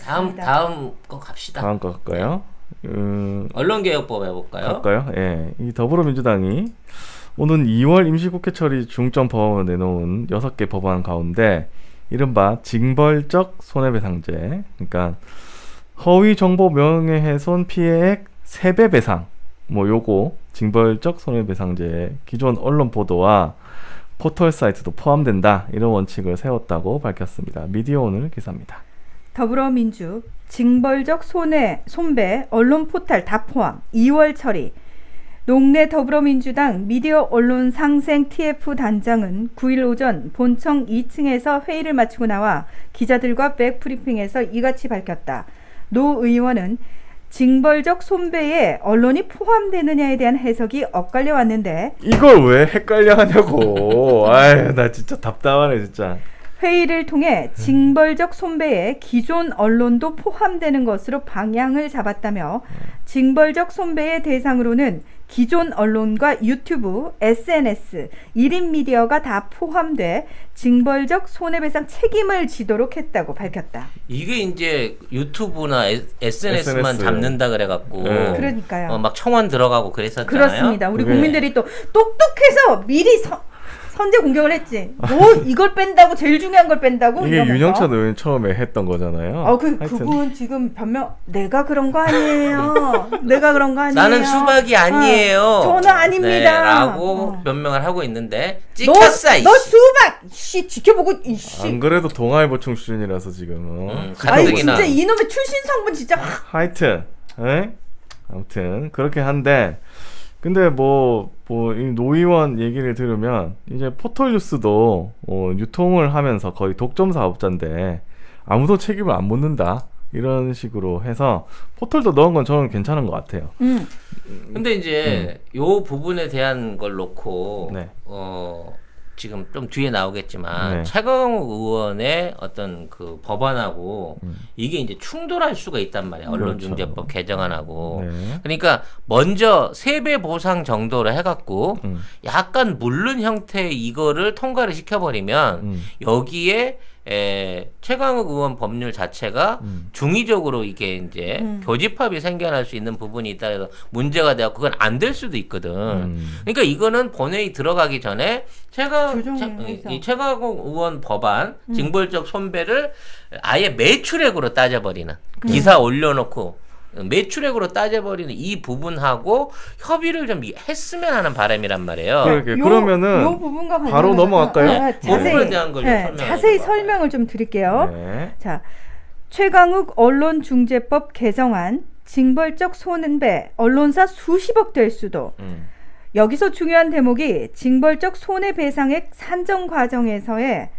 다음 거 갑시다. 다음 거 갈까요? 언론개혁법 해볼까요? 갈까요? 예. 이 더불어민주당이 오는 2월 임시국회 처리 중점 법안을 내놓은 6개 법안 가운데 이른바 징벌적 손해배상제, 그러니까 허위 정보 명예훼손 피해액 3배 배상, 뭐 요거 징벌적 손해배상제 기존 언론 보도와 포털 사이트도 포함된다, 이런 원칙을 세웠다고 밝혔습니다. 미디어오늘 기사입니다. 더불어민주 징벌적 손배 언론 포탈 다 포함 2월 처리. 농내 더불어민주당 미디어 언론 상생 TF 단장은 9일 오전 본청 2층에서 회의를 마치고 나와 기자들과 백브리핑에서 이같이 밝혔다. 노 의원은 징벌적 손배에 언론이 포함되느냐에 대한 해석이 엇갈려 왔는데 이걸 왜 헷갈려 하냐고. 아유, 나 진짜 답답하네 진짜. 회의를 통해 징벌적 손배에 기존 언론도 포함되는 것으로 방향을 잡았다며 징벌적 손배의 대상으로는 기존 언론과 유튜브, SNS, 1인 미디어가 다 포함돼 징벌적 손해배상 책임을 지도록 했다고 밝혔다. 이게 이제 유튜브나 SNS만 SNS. 잡는다 그래갖고 그러니까요. 막 청원 들어가고 그랬었잖아요. 그렇습니다. 우리 그게- 국민들이 또 똑똑해서 미리 선제 공격을 했지. 뭐 이걸 뺀다고, 제일 중요한 걸 뺀다고? 이게 이러면서. 윤영찬 의원 처음에 했던 거잖아요. 하여튼. 그분 지금 변명, 내가 그런 거 아니에요. 내가 그런 거 아니에요. 나는 수박이 아니에요. 저는 아닙니다. 네, 라고 변명을 하고 있는데 너 찍혔어. 수박! 씨, 지켜보고, 이씨. 안 그래도 동아일보총 출신이라서 지금. 아니, 가뜩이나 진짜 이놈의 출신 성분 진짜. 하여튼, 아무튼 그렇게 한데, 근데 이 노의원 얘기를 들으면 이제 포털뉴스도 유통을 하면서 거의 독점 사업자인데 아무도 책임을 안 묻는다, 이런 식으로 해서 포털도 넣은 건 저는 괜찮은 것 같아요. 근데 이제 요 부분에 대한 걸 놓고 네. 지금 좀 뒤에 나오겠지만 네. 최강욱 의원의 어떤 그 법안하고 이게 이제 충돌할 수가 있단 말이야. 언론중재법 개정안하고. 네. 그러니까 먼저 세배 보상 정도로 해갖고 음. 약간 물른 형태의 이거를 통과를 시켜버리면 여기에 최강욱 의원 법률 자체가 중의적으로 이게 이제 교집합이 생겨날 수 있는 부분이 있다 해서 문제가 되고 그건 안 될 수도 있거든. 그러니까 이거는 본회의 들어가기 전에 이 최강욱 의원 법안 징벌적 손배를 아예 매출액으로 따져버리는, 기사 올려놓고 매출액으로 따져버리는 이 부분하고 협의를 좀 했으면 하는 바람이란 말이에요. 그러면은 요 부분과 바로 관련해서- 넘어갈까요? 그 부분에 대한 걸 자세히 설명을 좀 드릴게요. 네. 자, 최강욱 언론중재법 개정안, 징벌적 손배, 언론사 수십억 될 수도. 여기서 중요한 대목이 징벌적 손해배상액 산정 과정에서의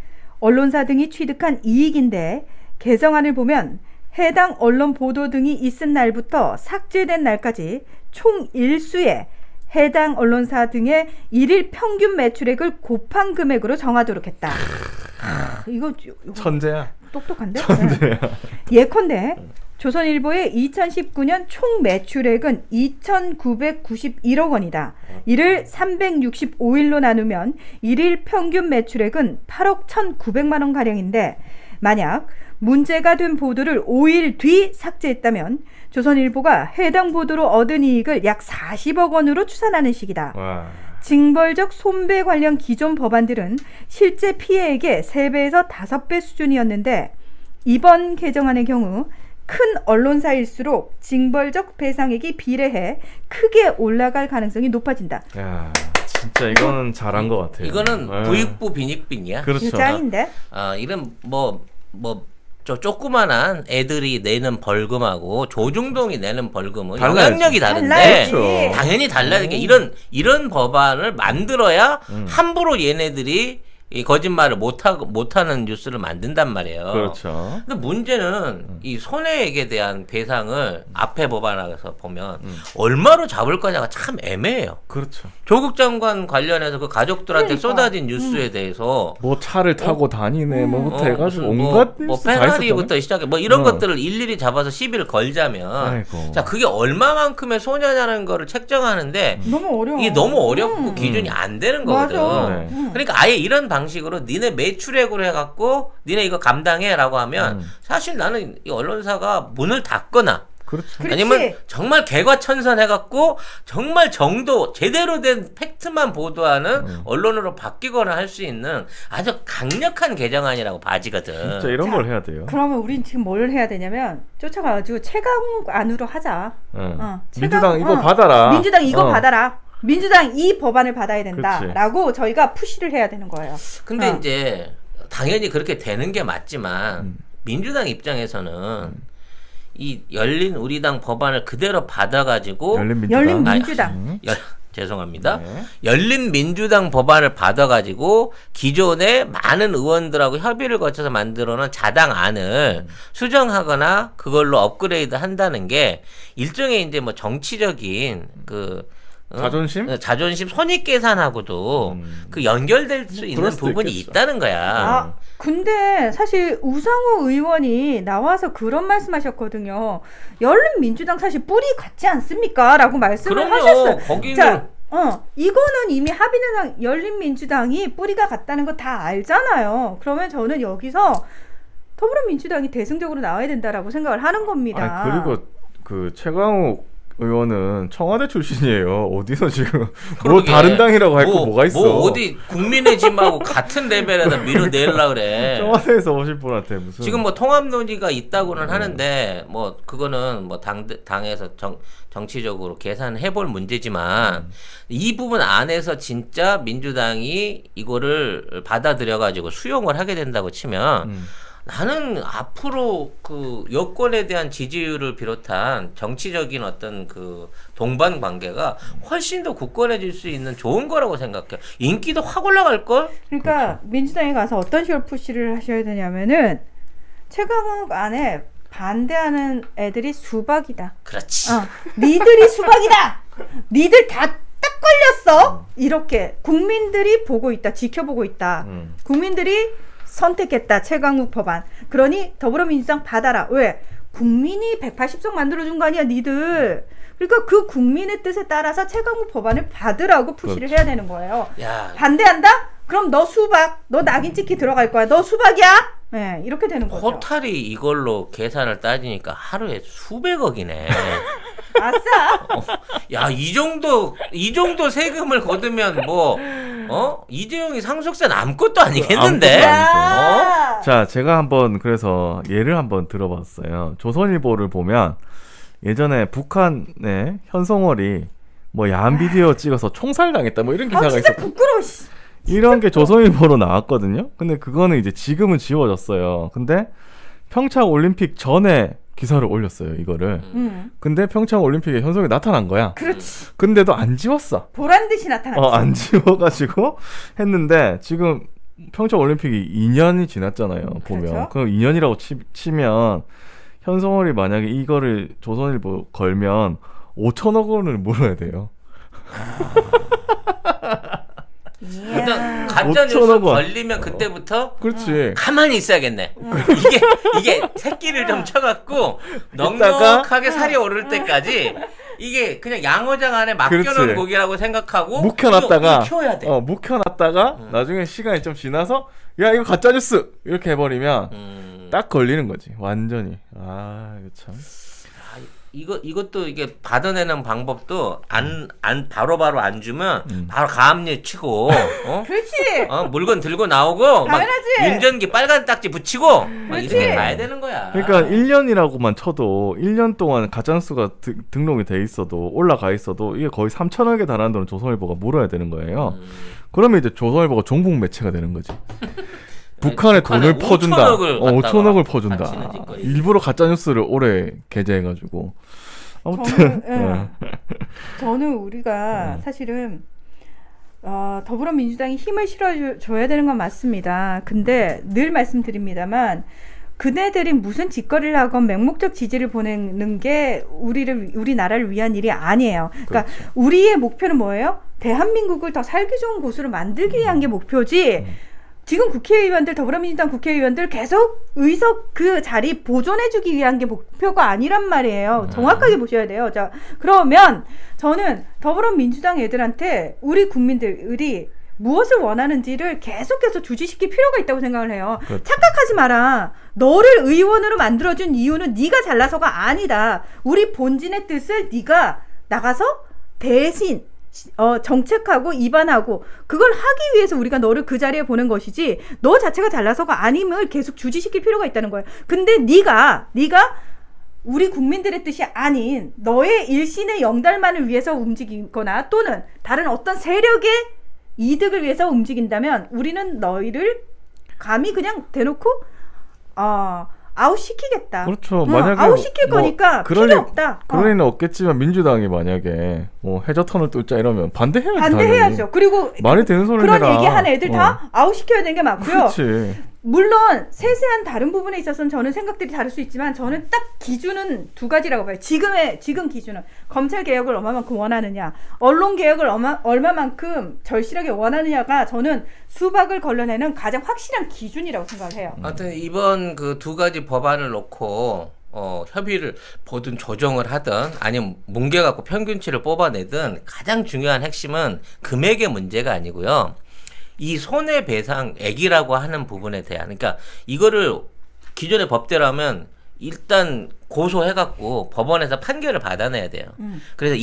언론사 등이 취득한 이익인데, 개정안을 보면 해당 언론 보도 등이 있은 날부터 삭제된 날까지 총 일수에 해당 언론사 등의 일일 평균 매출액을 곱한 금액으로 정하도록 했다. 이거 천재야. 똑똑한데? 네. 예컨대 조선일보의 2019년 총 매출액은 2,991억 원이다. 이를 365일로 나누면 일일 평균 매출액은 8억 1,900만 원 가량인데, 만약 문제가 된 보도를 5일 뒤 삭제했다면 조선일보가 해당 보도로 얻은 이익을 약 40억 원으로 추산하는 식이다. 와. 징벌적 손배 관련 기존 법안들은 실제 피해액의 3배에서 5배 수준이었는데, 이번 개정안의 경우 큰 언론사일수록 징벌적 배상액이 비례해 크게 올라갈 가능성이 높아진다. 야, 진짜 이거는 잘한 것 같아요. 이거는 네. 부익부 빈익빈이야. 그렇죠. 짱인데? 이런 저 조그만한 애들이 내는 벌금하고 조중동이 내는 벌금은 달라야지. 영향력이 다른데 달라야지. 그렇죠. 당연히 달라야 돼. 이런 법안을 만들어야 함부로 얘네들이 이 거짓말을 못하는 뉴스를 만든단 말이에요. 그렇죠. 근데 문제는 이 손해액에 대한 배상을 앞에 법안에서 보면 얼마로 잡을 거냐가 참 애매해요. 그렇죠. 조국 장관 관련해서 그 가족들한테 그러니까. 쏟아진 뉴스에 대해서 뭐 차를 타고 다니네, 뭐부터 해가지고 무슨 온갖 뭐 뉴스 다 페라리부터 시작해 뭐 이런 어. 것들을 일일이 잡아서 시비를 걸자면 아이고. 자 그게 얼마만큼의 손해냐는 거를 책정하는데 너무 어려워. 이게 너무 어렵고 기준이 안 되는 맞아. 거거든. 네. 그러니까 아예 이런 방식으로 니네 매출액으로 해갖고 니네 이거 감당해라고 하면 사실 나는 이 언론사가 문을 닫거나 그렇죠. 아니면 정말 개과천선해갖고 정말 정도 제대로 된 팩트만 보도하는 언론으로 바뀌거나 할 수 있는 아주 강력한 개정안이라고 봐지거든. 진짜 이런 걸 해야 돼요. 그러면 우린 지금 뭘 해야 되냐면 쫓아가가지고 최강욱 안으로 하자. 민주당 이거 받아라. 민주당 이거 받아라. 민주당 이 법안을 받아야 된다라고 그렇지. 저희가 푸시를 해야 되는 거예요. 근데 이제 당연히 그렇게 되는 게 맞지만 민주당 입장에서는 이 열린 우리당 법안을 그대로 받아가지고 열린 민주당. 죄송합니다. 네. 열린 민주당 법안을 받아가지고 기존의 많은 의원들하고 협의를 거쳐서 만들어놓은 자당안을 수정하거나 그걸로 업그레이드 한다는 게 일종의 이제 뭐 정치적인 자존심 손익계산하고도 그 연결될 수 있는 부분이 있겠죠. 있다는 거야. 근데 사실 우상호 의원이 나와서 그런 말씀하셨거든요. 열린 민주당 사실 뿌리 같지 않습니까? 라고 말씀을 하셨어요. 거기는 자, 이거는 이미 합의는 열린 민주당이 뿌리가 같다는 거 다 알잖아요. 그러면 저는 여기서 더불어민주당이 대승적으로 나와야 된다라고 생각을 하는 겁니다. 그리고 그 최강욱 의원은 청와대 출신이에요. 어디서 지금 뭐 그러게. 다른 당이라고 할 거 뭐가 있어? 뭐 어디 국민의 짐하고 같은 레벨에다 밀어내려 그래. 청와대에서 오실 분한테 무슨 지금 뭐 통합 논의가 있다고는 하는데 뭐 그거는 뭐 당에서 정치적으로 계산해 볼 문제지만 이 부분 안에서 진짜 민주당이 이거를 받아들여 가지고 수용을 하게 된다고 치면 나는 앞으로 그 여권에 대한 지지율을 비롯한 정치적인 어떤 그 동반 관계가 훨씬 더 굳건해질 수 있는 좋은 거라고 생각해. 인기도 확 올라갈 걸. 그러니까 그렇죠. 민주당에 가서 어떤 식으로 푸시를 하셔야 되냐면은 최강욱 안에 반대하는 애들이 수박이다. 그렇지. 니들이 수박이다. 니들 다 딱 걸렸어. 이렇게 국민들이 보고 있다. 지켜보고 있다. 국민들이 선택했다. 최강욱 법안. 그러니 더불어민주당 받아라. 왜? 국민이 180석 만들어준 거 아니야 니들. 그러니까 그 국민의 뜻에 따라서 최강욱 법안을 받으라고 푸시를 해야 되는 거예요. 야. 반대한다? 그럼 너 수박. 너 낙인 찍기 들어갈 거야. 너 수박이야? 네, 이렇게 되는 거죠. 포탈이 이걸로 계산을 따지니까 하루에 수백억이네. 아싸. 야, 이 정도 세금을 거두면 뭐 이재용이 상속세 남것도 아니겠는데. 야. 자, 제가 한번 그래서 예를 한번 들어봤어요. 조선일보를 보면 예전에 북한의 현송월이 뭐 야한 비디오 찍어서 총살당했다 뭐 이런 기사가 진짜 있었고 부끄러워. 이런 게 조선일보로 나왔거든요. 근데 그거는 이제 지금은 지워졌어요. 근데 평창 올림픽 전에 기사를 올렸어요, 이거를. 근데 평창 올림픽에 현송이 나타난 거야. 그렇지. 근데도 안 지웠어. 보란 듯이 나타났지. 안 지워가지고 했는데 지금 평창 올림픽이 2년이 지났잖아요. 보면. 그렇죠. 그럼 2년이라고 치면 현송월이 만약에 이거를 조선일보 걸면 5천억 원을 물어야 돼요. 일단 가짜 뉴스 5천억 원. 걸리면 그때부터 그렇지. 가만히 있어야겠네. 이게 새끼를 좀 쳐갖고 이따가 넉넉하게 살이 오를 때까지 이게 그냥 양어장 안에 맡겨놓은 그렇지. 고기라고 생각하고 묵혀놨다가 키워야 돼. 묵혀놨다가 나중에 시간이 좀 지나서 야 이거 가짜 뉴스 이렇게 해버리면 딱 걸리는 거지 완전히. 아 이거 참. 이것도 이게 받아내는 방법도 안 바로바로 안 주면 바로 가압류 치고 그렇지. 물건 들고 나오고 막 당연하지. 윤전기 빨간 딱지 붙이고 막 이렇게 그렇지. 가야 되는 거야. 그러니까 1년이라고만 쳐도 1년 동안 가짜뉴스가 등록이 돼 있어도 올라가 있어도 이게 거의 3천억에 달하는 돈을 조선일보가 물어야 되는 거예요. 그러면 이제 조선일보가 종북 매체가 되는 거지. 북한에 돈을 퍼준다. 5천억을 퍼준다. 바치는 짓거리. 일부러 가짜뉴스를 오래 게재해가지고. 아무튼 저는 우리가 사실은 더불어민주당이 힘을 실어줘야 되는 건 맞습니다. 근데 늘 말씀드립니다만 그네들이 무슨 짓거리를 하건 맹목적 지지를 보내는 게 우리나라를 위한 일이 아니에요. 그러니까 그렇죠. 우리의 목표는 뭐예요? 대한민국을 더 살기 좋은 곳으로 만들기 위한 게 목표지. 지금 국회의원들, 더불어민주당 국회의원들 계속 의석 그 자리 보존해주기 위한 게 목표가 아니란 말이에요. 정확하게 보셔야 돼요. 자, 그러면 저는 더불어민주당 애들한테 우리 국민들이 무엇을 원하는지를 계속해서 주지시킬 필요가 있다고 생각을 해요. 그렇죠. 착각하지 마라. 너를 의원으로 만들어준 이유는 네가 잘나서가 아니다. 우리 본진의 뜻을 네가 나가서 대신 정책하고 입안하고 그걸 하기 위해서 우리가 너를 그 자리에 보낸 것이지 너 자체가 잘나서가 아님을 계속 주지시킬 필요가 있다는 거예요. 근데 네가 우리 국민들의 뜻이 아닌 너의 일신의 영달만을 위해서 움직이거나 또는 다른 어떤 세력의 이득을 위해서 움직인다면 우리는 너희를 감히 그냥 대놓고 아웃시키겠다. 그렇죠. 만약에 아웃시킬 거니까 그럴 필요 일- 없다. 그럴 리는 없겠지만 민주당이 만약에 해저턴을 뚫자 이러면 반대해야죠. 반대해야죠. 당연히. 그리고 말이 되는 소리를 그런 해라. 얘기한 애들 다 아웃시켜야 되는 게 맞고요. 그렇지. 물론 세세한 다른 부분에 있어서는 저는 생각들이 다를 수 있지만 저는 딱 기준은 두 가지라고 봐요. 지금 기준은 검찰 개혁을 얼마만큼 원하느냐, 언론 개혁을 얼마만큼 절실하게 원하느냐가 저는 수박을 걸러내는 가장 확실한 기준이라고 생각을 해요. 하여튼 이번 그 두 가지 법안을 놓고 협의를 보든 조정을 하든 아니면 뭉개갖고 평균치를 뽑아내든 가장 중요한 핵심은 금액의 문제가 아니고요. 이 손해배상액이라고 하는 부분에 대한, 그러니까 이거를 기존의 법대로라면 일단 고소해갖고 법원에서 판결을 받아내야 돼요. 그래서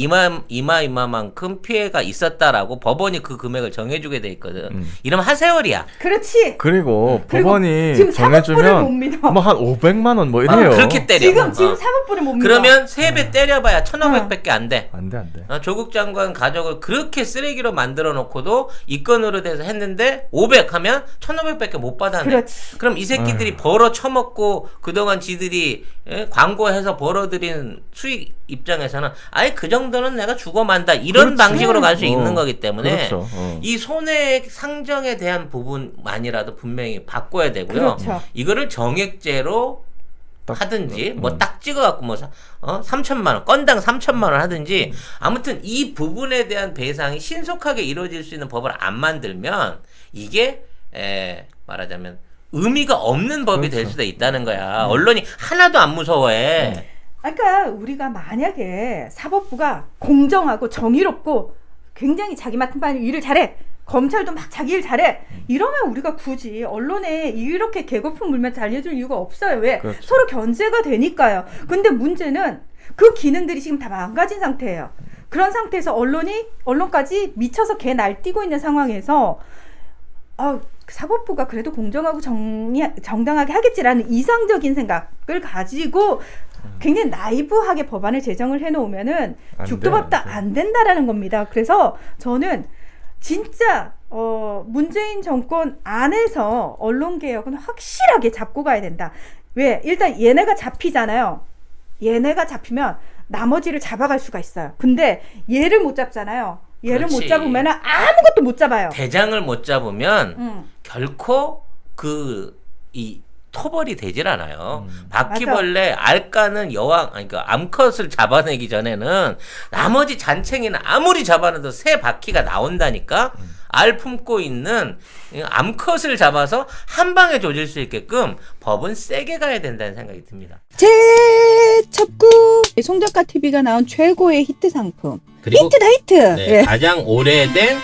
이마만큼 피해가 있었다라고 법원이 그 금액을 정해주게 돼 있거든. 이러면 하세월이야. 그렇지. 그리고 그리고 법원이 지금 사법부를 못 믿어. 정해주면 뭐 한 500만 원 뭐 이래요. 그렇게 때려. 지금 사법부를 못 믿어. 그러면 3배 때려봐야 1,500밖에 안 돼. 안 돼. 조국 장관 가족을 그렇게 쓰레기로 만들어 놓고도 이건으로 돼서 했는데 500 하면 1,500밖에 못 받아내. 그렇지. 그럼 이 새끼들이 벌어 처먹고 그동안 지들이 광고해서 벌어들인 수익 입장에서는 아예 그 정도는 내가 주고 만다 이런 그렇지. 방식으로 갈 수 있는 거기 때문에 그렇죠. 이 손해액 상정에 대한 부분만이라도 분명히 바꿔야 되고요. 그렇죠. 이거를 정액제로 딱, 하든지 뭐 딱 찍어갖고 뭐 3천만 원 건당 3천만 원 하든지 아무튼 이 부분에 대한 배상이 신속하게 이루어질 수 있는 법을 안 만들면 이게 말하자면 의미가 없는 법이 될 수도 있다는 거야. 언론이 하나도 안 무서워해. 그러니까 우리가 만약에 사법부가 공정하고 정의롭고 굉장히 자기 맡은 바 일을 잘해. 검찰도 막 자기 일 잘해. 이러면 우리가 굳이 언론에 이렇게 개거품 물면 달려줄 이유가 없어요. 왜? 그렇죠. 서로 견제가 되니까요. 근데 문제는 그 기능들이 지금 다 망가진 상태예요. 그런 상태에서 언론까지 미쳐서 개 날뛰고 있는 상황에서 사법부가 그래도 공정하고 정당하게 하겠지라는 이상적인 생각을 가지고 굉장히 나이브하게 법안을 제정을 해놓으면은 죽도 밥도 안 된다라는 겁니다. 그래서 저는 진짜 문재인 정권 안에서 언론 개혁은 확실하게 잡고 가야 된다. 왜? 일단 얘네가 잡히잖아요. 얘네가 잡히면 나머지를 잡아갈 수가 있어요. 근데 얘를 못 잡잖아요. 얘를 그렇지. 못 잡으면 아무것도 못 잡아요. 대장을 못 잡으면 결코 이 토벌이 되질 않아요. 바퀴벌레 알까는 여왕, 그러니까 암컷을 잡아내기 전에는 나머지 잔챙이는 아무리 잡아내도 새 바퀴가 나온다니까. 알 품고 있는 암컷을 잡아서 한 방에 조질 수 있게끔 법은 세게 가야 된다는 생각이 듭니다. 재첩구 송작가 TV가 나온 최고의 히트 상품. 그리고 히트다 히트. 네, 가장 오래된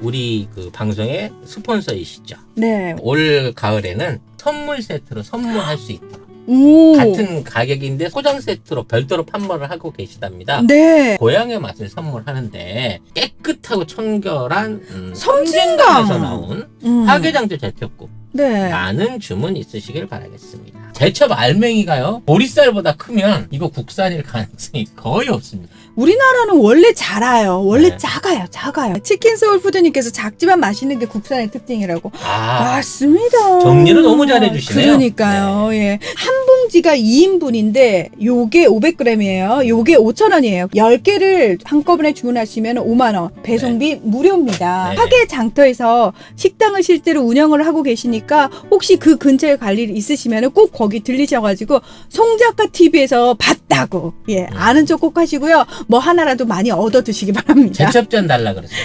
우리 그 방송의 스폰서이시죠. 네. 올 가을에는 선물 세트로 선물할 수 있다. 오. 같은 가격인데 소정 세트로 별도로 판매를 하고 계시답니다. 네. 고향의 맛을 선물하는데 깨끗하고 청결한 섬진강. 섬진강에서 나온 화개장터 제첩국 네. 많은 주문 있으시길 바라겠습니다. 제첩 알맹이가요 보리쌀보다 크면 이거 국산일 가능성이 거의 없습니다. 우리나라는 원래 자라요. 원래 네. 작아요. 치킨 소울푸드님께서 작지만 맛있는 게 국산의 특징이라고. 맞습니다. 정리를 너무 잘해주시네요. 그러니까요. 예. 한 봉지가 2인분인데 요게 500g이에요. 요게 5,000원이에요. 10개를 한꺼번에 주문하시면 5만원. 배송비 무료입니다. 네. 화계 장터에서 식당을 실제로 운영을 하고 계시니까 혹시 그 근처에 갈 일 있으시면 꼭 거기 들리셔가지고 송작가 TV에서 봤다고 아는 척 꼭 하시고요. 뭐 하나라도 많이 얻어 드시기 바랍니다. 제첩전 달라 그러세요.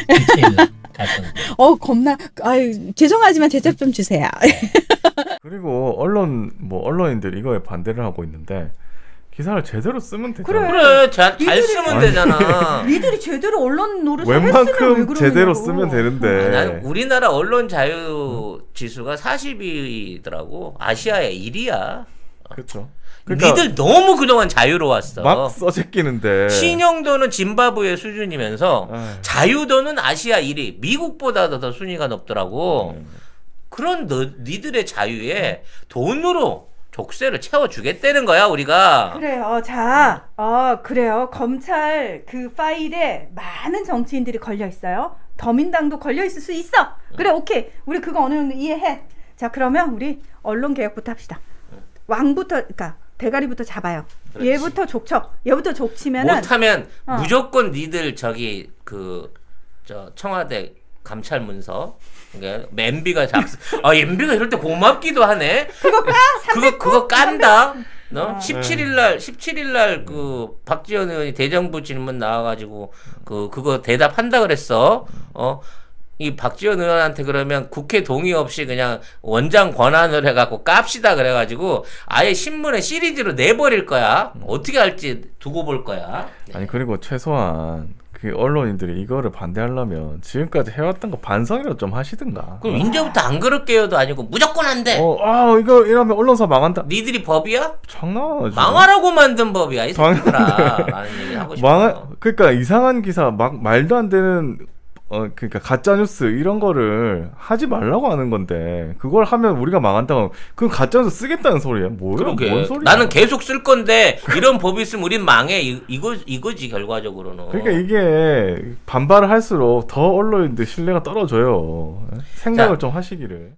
겁나 죄송하지만 제첩 좀 주세요. 그리고 언론인들 이거에 반대를 하고 있는데 기사를 제대로 쓰면 되잖아. 그래. 그래 잘 니들이- 쓰면 되잖아. 니들이 제대로 언론 노릇을 했으면 왜 웬만큼 그러냐고. 제대로 쓰면 되는데. 나는 우리나라 언론 자유 지수가 40위더라고. 아시아의 1위야. 그렇죠. 니들 너무 그동안 자유로웠어. 막 써제끼는데. 신용도는 짐바브웨 수준이면서 아휴. 자유도는 아시아 1위. 미국보다도 더 순위가 높더라고. 그런 니들의 자유에 돈으로 족쇄를 채워주겠다는 거야 우리가. 그래요. 그래요. 검찰 그 파일에 많은 정치인들이 걸려 있어요. 더민당도 걸려 있을 수 있어. 그래, 오케이. 우리 그거 어느 정도 이해해. 자, 그러면 우리 언론 개혁부터 합시다. 왕부터, 그러니까 대가리부터 잡아요. 그렇지. 얘부터 족쳐. 얘부터 족치면은 못하면 어. 무조건 니들 저기 청와대 감찰 문서 그러니까 MB가 MB가 이럴 때 고맙기도 하네. 그거 깐다. 너 17일 날 그 박지원 의원이 대정부 질문 나와가지고 그거 대답한다 그랬어. 이 박지원 의원한테 그러면 국회 동의 없이 그냥 원장 권한을 해갖고 깝시다 그래가지고 아예 신문에 시리즈로 내버릴 거야. 어떻게 할지 두고 볼 거야. 아니 그리고 최소한 그 언론인들이 이거를 반대하려면 지금까지 해왔던 거 반성이라도 좀 하시든가. 그럼 이제부터 안 그럴게요도 아니고 무조건 안 돼. 이거 이러면 언론사 망한다. 니들이 법이야? 장난하지. 망하라고 만든 법이야 이 새끼들아. 라는 얘기 하고 싶어. 그러니까 이상한 기사 막 말도 안 되는 그러니까 가짜 뉴스 이런 거를 하지 말라고 하는 건데 그걸 하면 우리가 망한다고 그건 가짜 뉴스 쓰겠다는 소리야. 뭐야? 그러게. 뭔 소리야? 나는 계속 쓸 건데 이런 법이 있으면 우린 망해. 이거지 결과적으로는. 그러니까 이게 반발을 할수록 더 언론인들 신뢰가 떨어져요. 생각을 자. 좀 하시기를.